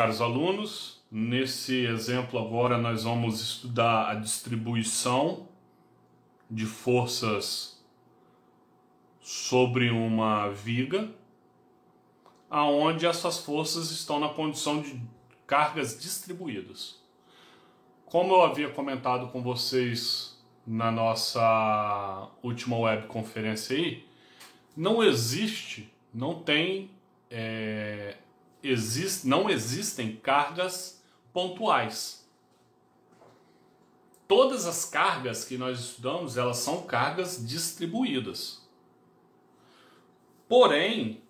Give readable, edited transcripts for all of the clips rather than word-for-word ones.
Caros alunos, nesse exemplo agora nós vamos estudar a distribuição de forças sobre uma viga, aonde essas forças estão na condição de cargas distribuídas. Como eu havia comentado com vocês na nossa última webconferência aí, não existem cargas pontuais. Todas as cargas que nós estudamos, elas são cargas distribuídas. Porém,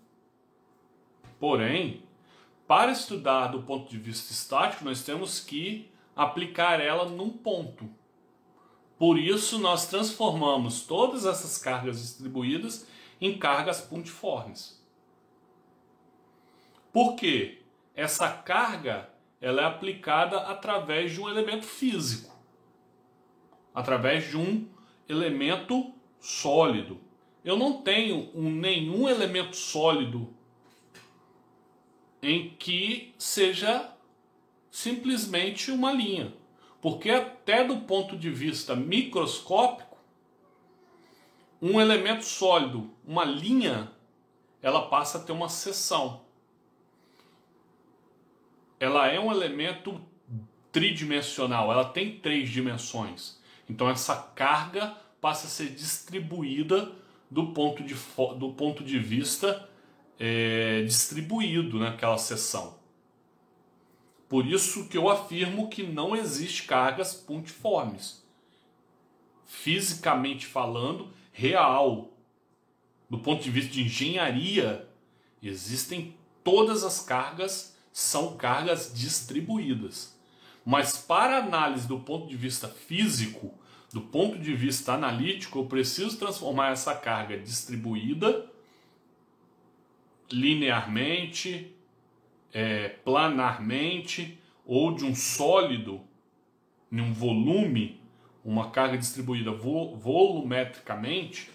para estudar do ponto de vista estático, nós temos que aplicar ela num ponto. Por isso, nós transformamos todas essas cargas distribuídas em cargas pontiformes. Por quê? Essa carga ela é aplicada através de um elemento físico, através de um elemento sólido. Eu não tenho nenhum elemento sólido em que seja simplesmente uma linha. Porque até do ponto de vista microscópico, um elemento sólido, uma linha, ela passa a ter uma seção. Ela é um elemento tridimensional, ela tem 3 dimensões. Então essa carga passa a ser distribuída do ponto de vista distribuído naquela seção. Por isso que eu afirmo que não existe cargas pontiformes. Fisicamente falando, real. Do ponto de vista de engenharia, existem todas as cargas, são cargas distribuídas. Mas para análise do ponto de vista físico, do ponto de vista analítico, eu preciso transformar essa carga distribuída linearmente, planarmente, ou de um sólido em um volume, uma carga distribuída volumetricamente,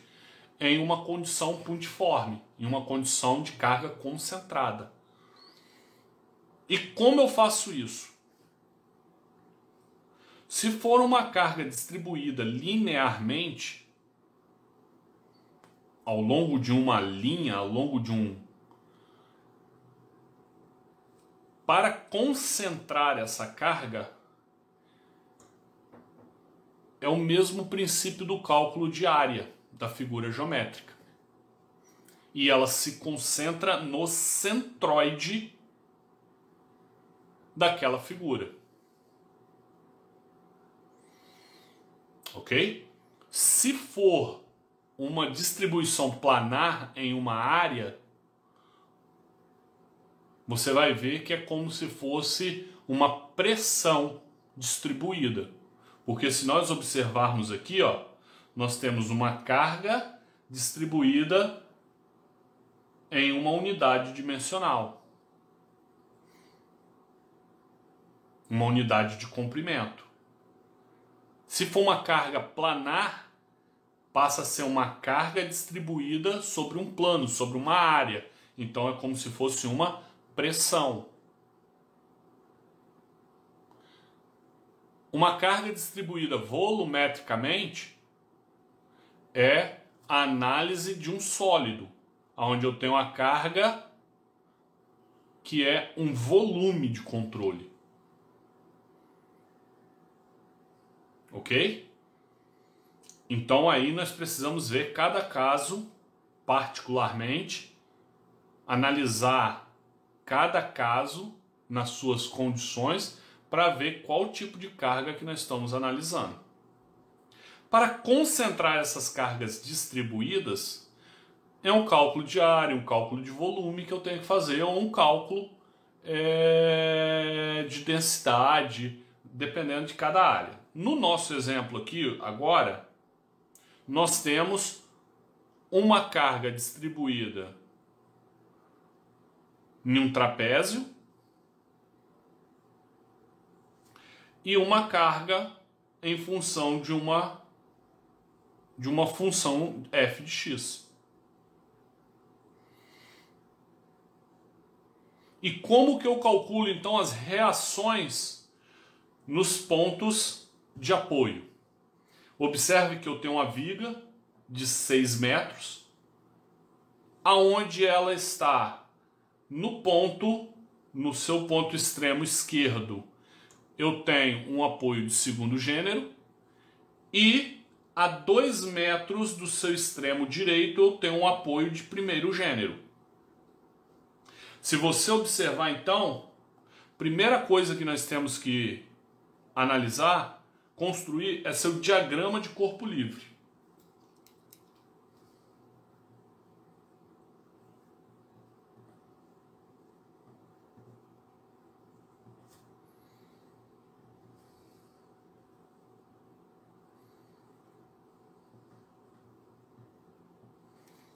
em uma condição pontiforme, em uma condição de carga concentrada. E como eu faço isso? Se for uma carga distribuída linearmente, ao longo de uma linha, ao longo de um... Para concentrar essa carga, é o mesmo princípio do cálculo de área da figura geométrica. E ela se concentra no centroide daquela figura. Ok? Se for uma distribuição planar em uma área, você vai ver que é como se fosse uma pressão distribuída. Porque se nós observarmos aqui, ó, nós temos uma carga distribuída em uma unidade dimensional. Uma unidade de comprimento. Se for uma carga planar, passa a ser uma carga distribuída sobre um plano, sobre uma área. Então é como se fosse uma pressão. Uma carga distribuída volumetricamente é a análise de um sólido, onde eu tenho a carga que é um volume de controle. Ok? Então aí nós precisamos ver cada caso particularmente, analisar cada caso nas suas condições para ver qual tipo de carga que nós estamos analisando. Para concentrar essas cargas distribuídas, é um cálculo de área, um cálculo de volume que eu tenho que fazer, ou um cálculo de densidade, dependendo de cada área. No nosso exemplo aqui, agora, nós temos uma carga distribuída em um trapézio e uma carga em função de uma função f de x. E como que eu calculo então as reações nos pontos de apoio? Observe que eu tenho uma viga de 6 metros, aonde ela está no seu ponto extremo esquerdo, eu tenho um apoio de segundo gênero, e a 2 metros do seu extremo direito eu tenho um apoio de primeiro gênero. Se você observar então, primeira coisa que nós temos que analisar, construir, é seu diagrama de corpo livre.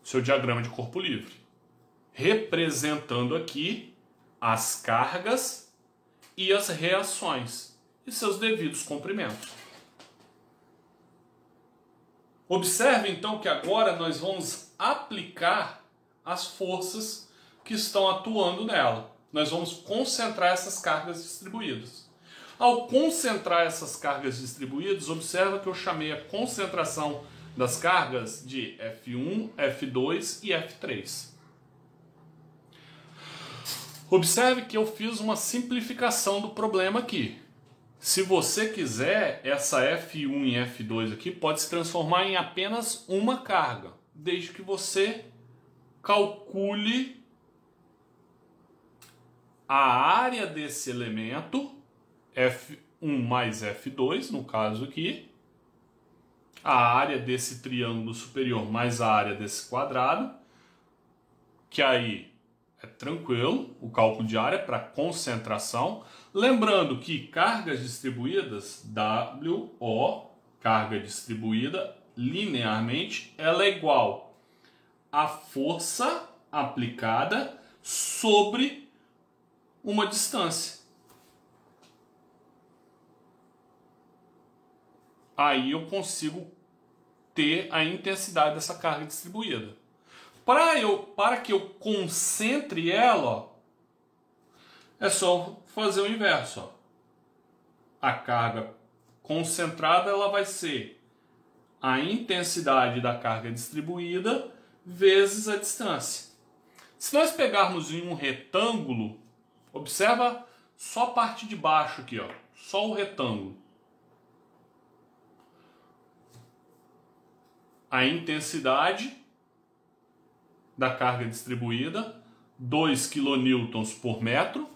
Seu diagrama de corpo livre, representando aqui as cargas e as reações e seus devidos comprimentos. Observe então que agora nós vamos aplicar as forças que estão atuando nela. Nós vamos concentrar essas cargas distribuídas. Ao concentrar essas cargas distribuídas, observa que eu chamei a concentração das cargas de F1, F2 e F3. Observe que eu fiz uma simplificação do problema aqui. Se você quiser, essa F1 e F2 aqui pode se transformar em apenas uma carga, desde que você calcule a área desse elemento, F1 mais F2, no caso aqui, a área desse triângulo superior mais a área desse quadrado, que aí é tranquilo, o cálculo de área para concentração. Lembrando que cargas distribuídas, WO, carga distribuída linearmente, ela é igual à força aplicada sobre uma distância. Aí eu consigo ter a intensidade dessa carga distribuída. Para que eu concentre ela, ó, é só fazer o inverso. Ó. A carga concentrada ela vai ser a intensidade da carga distribuída vezes a distância. Se nós pegarmos em um retângulo, observa só a parte de baixo aqui, ó, só o retângulo. A intensidade da carga distribuída, 2 kN por metro,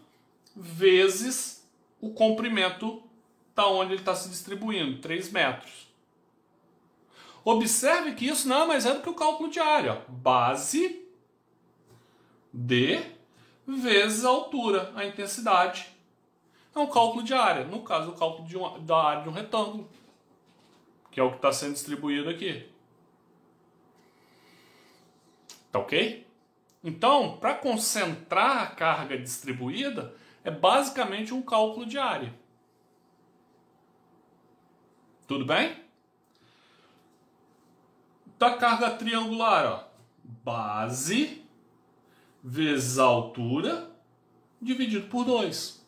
vezes o comprimento da onde ele está se distribuindo, 3 metros. Observe que isso nada mais é do que o cálculo de área. Base D vezes a altura, a intensidade. É um cálculo de área, no caso o cálculo da área de um retângulo, que é o que está sendo distribuído aqui. Tá ok? Então, para concentrar a carga distribuída, é basicamente um cálculo de área. Tudo bem? Da carga triangular, ó, base vezes a altura dividido por 2.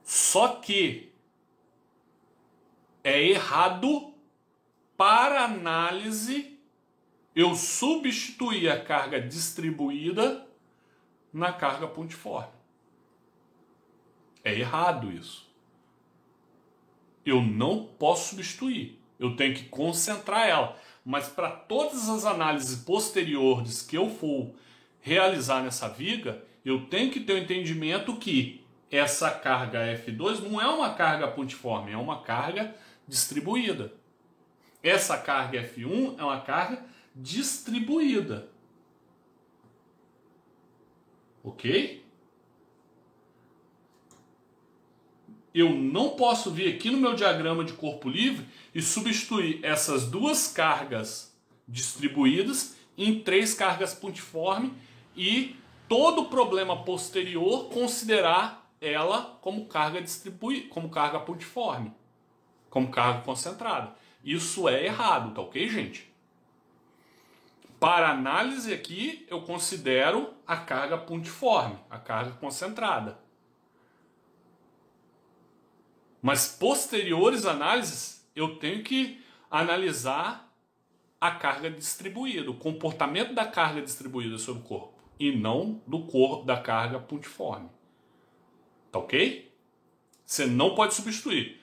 Só que é errado para análise eu substituir a carga distribuída na carga pontiforme. É errado isso. Eu não posso substituir. Eu tenho que concentrar ela. Mas para todas as análises posteriores que eu for realizar nessa viga, eu tenho que ter o entendimento que essa carga F2 não é uma carga pontiforme, é uma carga distribuída. Essa carga F1 é uma carga distribuída. Ok? Eu não posso vir aqui no meu diagrama de corpo livre e substituir essas duas cargas distribuídas em 3 cargas pontiforme e todo o problema posterior considerar ela como carga distribuída, como carga pontiforme, como carga concentrada. Isso é errado, tá ok, gente? Para análise aqui, eu considero a carga pontiforme, a carga concentrada. Mas posteriores análises, eu tenho que analisar a carga distribuída, o comportamento da carga distribuída sobre o corpo, e não do corpo da carga pontiforme. Tá ok? Você não pode substituir.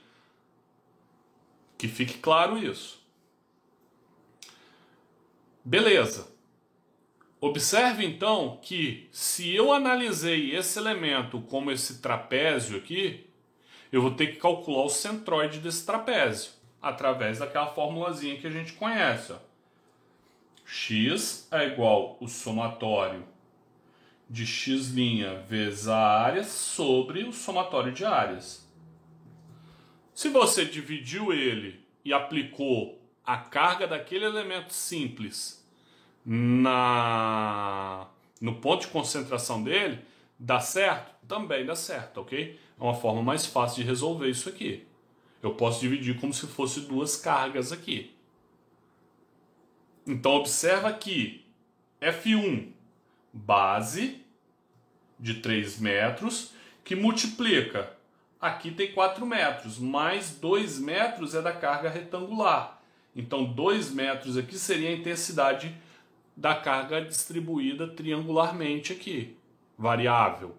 Que fique claro isso. Beleza. Observe então que se eu analisei esse elemento como esse trapézio aqui, eu vou ter que calcular o centroide desse trapézio, através daquela formulazinha que a gente conhece. Ó. X é igual ao somatório de x' vezes a área sobre o somatório de áreas. Se você dividiu ele e aplicou a carga daquele elemento simples no ponto de concentração dele, dá certo? Também dá certo, ok? É uma forma mais fácil de resolver isso aqui. Eu posso dividir como se fosse duas cargas aqui. Então observa que F1, base de 3 metros, que multiplica. Aqui tem 4 metros, mais 2 metros é da carga retangular. Então 2 metros aqui seria a intensidade da carga distribuída triangularmente aqui, variável.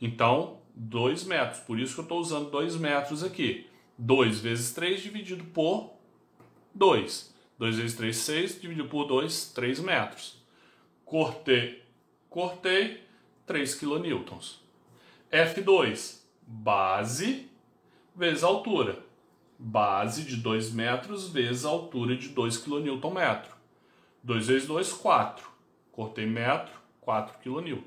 Então 2 metros, por isso que eu estou usando 2 metros aqui. 2 vezes 3 dividido por 2. 2 vezes 3, 6, dividido por 2, 3 metros. Cortei 3 kN. F2, base vezes altura. Base de 2 metros vezes a altura de 2 kN. 2 vezes 2, 4. Cortei metro, 4 kN.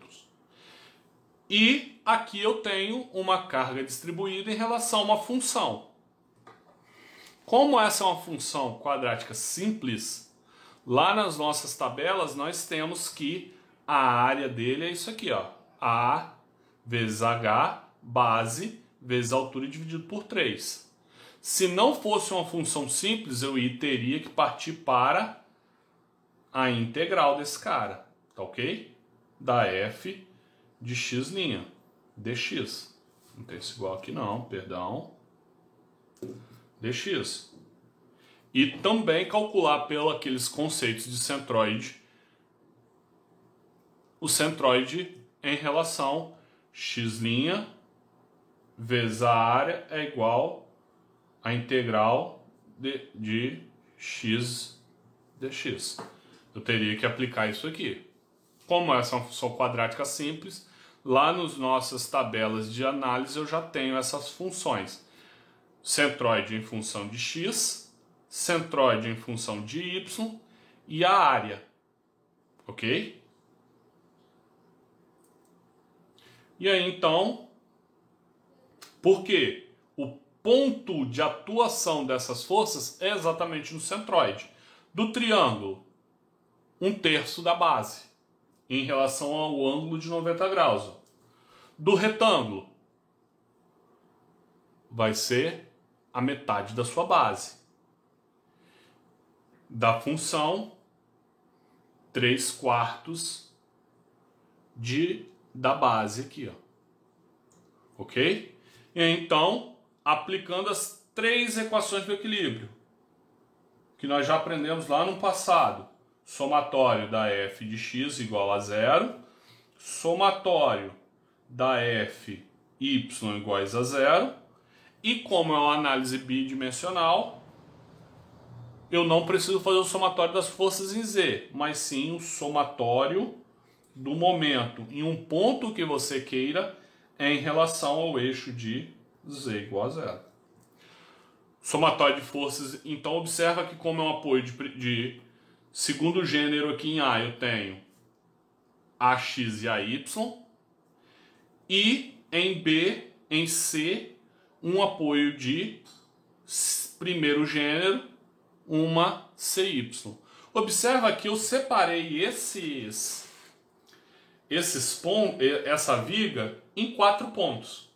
E aqui eu tenho uma carga distribuída em relação a uma função. Como essa é uma função quadrática simples, lá nas nossas tabelas nós temos que a área dele é isso aqui, ó. A vezes H, base, vezes altura dividido por 3. Se não fosse uma função simples, eu teria que partir para a integral desse cara, tá ok? Da f de x' dx. Não tem isso igual aqui não, perdão. Dx. E também calcular pelos aqueles conceitos de centroide, o centroide em relação x' vezes a área é igual a integral de x dx. Eu teria que aplicar isso aqui. Como essa é uma função quadrática simples, lá nas nossas tabelas de análise eu já tenho essas funções. Centroide em função de x, centroide em função de y e a área. Ok? E aí então, por quê? O ponto de atuação dessas forças é exatamente no centroide. Do triângulo, 1/3 da base, em relação ao ângulo de 90 graus. Do retângulo, vai ser a metade da sua base. Da função, 3/4 da base aqui, ó. Ok? E então, aplicando as 3 equações do equilíbrio, que nós já aprendemos lá no passado. Somatório da f de x igual a 0, somatório da f y iguais a 0, e como é uma análise bidimensional, eu não preciso fazer o somatório das forças em z, mas sim o somatório do momento em um ponto que você queira em relação ao eixo de z igual a 0. Somatório de forças, então observa que como é um apoio de segundo gênero aqui em A, eu tenho AX e AY, e em B, em C, um apoio de primeiro gênero, uma CY. Observa que eu separei essa viga em 4 pontos.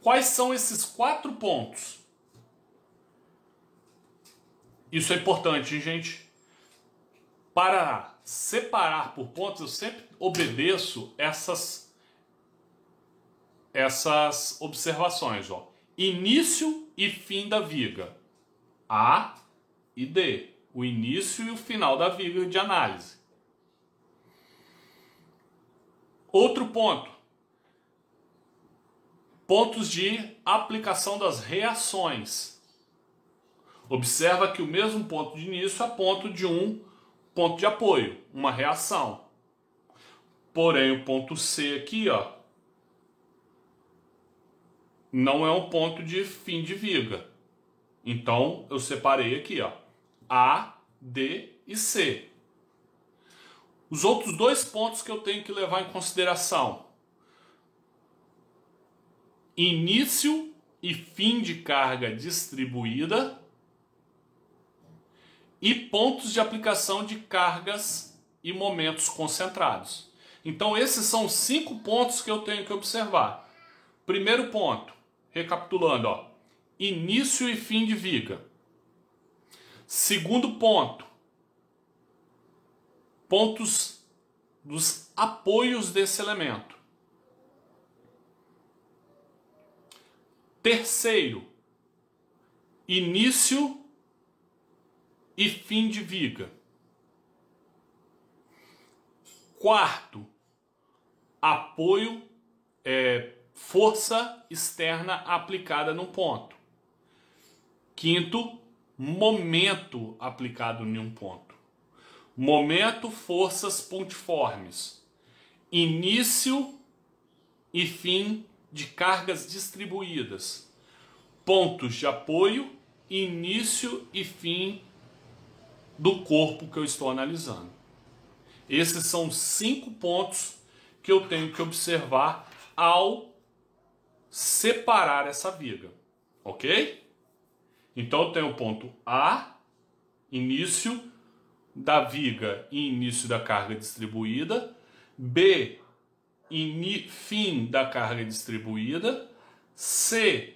Quais são esses 4 pontos? Isso é importante, gente. Para separar por pontos, eu sempre obedeço essas observações. Ó. Início e fim da viga. A e D. O início e o final da viga de análise. Outro ponto. Pontos de aplicação das reações. Observa que o mesmo ponto de início é ponto de um ponto de apoio, uma reação. Porém, o ponto C aqui, ó, não é um ponto de fim de viga. Então, eu separei aqui, ó, A, D e C. Os outros dois pontos que eu tenho que levar em consideração: início e fim de carga distribuída e pontos de aplicação de cargas e momentos concentrados. Então, esses são 5 pontos que eu tenho que observar. Primeiro ponto, recapitulando, ó, início e fim de viga. Segundo ponto, pontos dos apoios desse elemento. Terceiro, início e fim de viga. Quarto, apoio, força externa aplicada num ponto. Quinto, momento aplicado em um ponto. Momento, forças pontiformes. Início e fim de cargas distribuídas. Pontos de apoio, início e fim do corpo que eu estou analisando. Esses são 5 pontos que eu tenho que observar ao separar essa viga, ok? Então eu tenho o ponto A, início da viga e início da carga distribuída. B, fim da carga distribuída. C,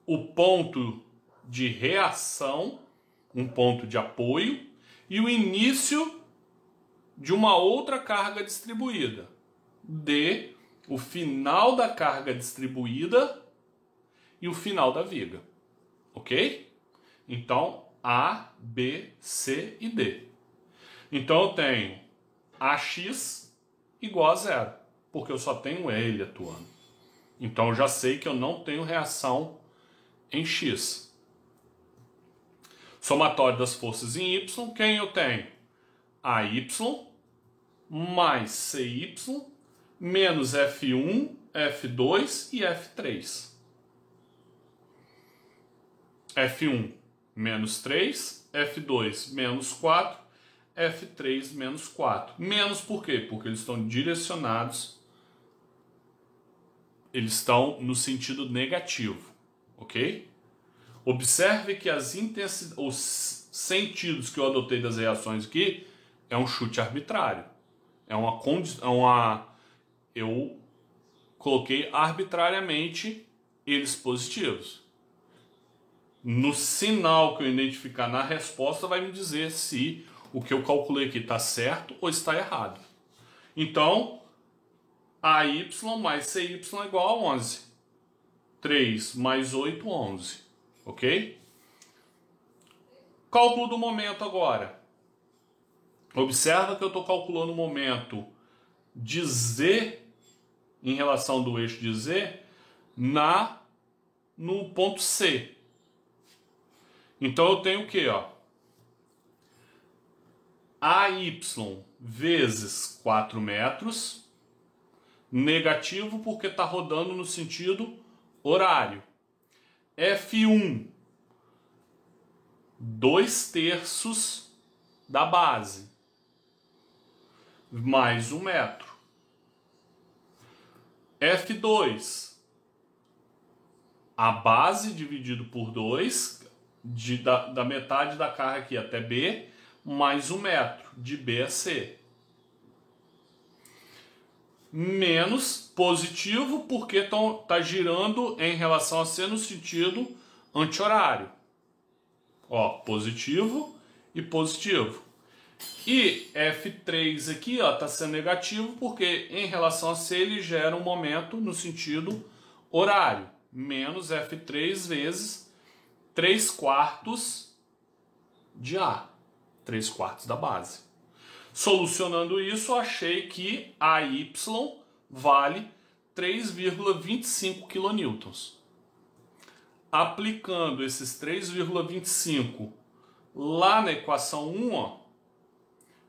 o ponto de reação, um ponto de apoio, e o início de uma outra carga distribuída. D, o final da carga distribuída e o final da viga. Ok? Então, A, B, C e D. Então eu tenho AX igual a 0, porque eu só tenho ele atuando. Então eu já sei que eu não tenho reação em X. Somatório das forças em Y, quem eu tenho? AY mais CY menos F1, F2 e F3. F1 menos 3, F2 menos 4, F3 menos 4. Menos por quê? Porque eles estão direcionados, eles estão no sentido negativo, ok? Observe que os sentidos que eu adotei das reações aqui é um chute arbitrário. Eu coloquei arbitrariamente eles positivos. No sinal que eu identificar na resposta vai me dizer se o que eu calculei aqui está certo ou está errado. Então, AY mais CY é igual a 11. 3 mais 8, 11. Ok? Cálculo do momento agora. Observa que eu estou calculando o momento de Z em relação do eixo de Z no ponto C. Então eu tenho o quê? AY vezes 4 metros, negativo porque está rodando no sentido horário. F1, 2/3 da base, mais 1 metro. F2, a base dividido por 2, da metade da carga aqui até B, mais 1 metro, de B a C. Menos positivo, porque está girando em relação a C no sentido anti-horário. Positivo e positivo. E F3 aqui está sendo negativo porque em relação a C ele gera um momento no sentido horário. Menos F3 vezes 3/4 de A. 3/4 da base. Solucionando isso, eu achei que AY vale 3,25 kN. Aplicando esses 3,25 lá na equação 1, ó,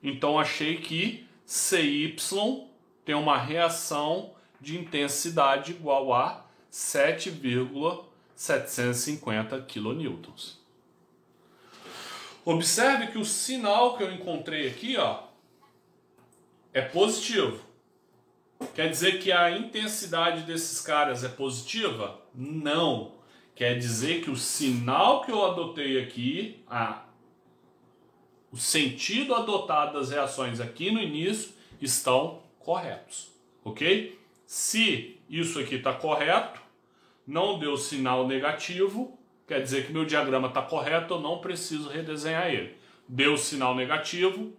então achei que CY tem uma reação de intensidade igual a 7,750 kN. Observe que o sinal que eu encontrei aqui, ó, é positivo. Quer dizer que a intensidade desses caras é positiva? Não. Quer dizer que o sinal que eu adotei aqui, o sentido adotado das reações aqui no início estão corretos, ok? Se isso aqui está correto, não deu sinal negativo, quer dizer que meu diagrama está correto, eu não preciso redesenhar ele. Deu sinal negativo,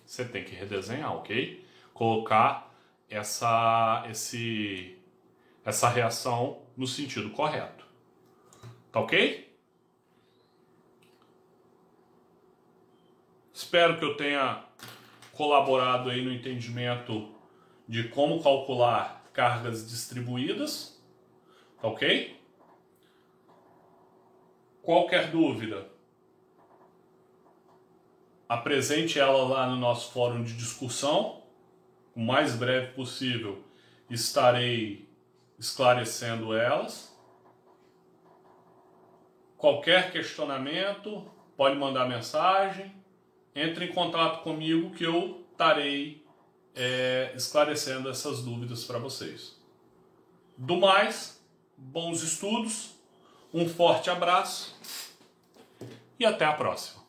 você tem que redesenhar, ok? Colocar essa reação no sentido correto. Tá ok? Espero que eu tenha colaborado aí no entendimento de como calcular cargas distribuídas. Tá ok? Qualquer dúvida, apresente ela lá no nosso fórum de discussão. O mais breve possível estarei esclarecendo elas. Qualquer questionamento, pode mandar mensagem, entre em contato comigo que eu estarei esclarecendo essas dúvidas para vocês. Do mais, bons estudos, um forte abraço e até a próxima.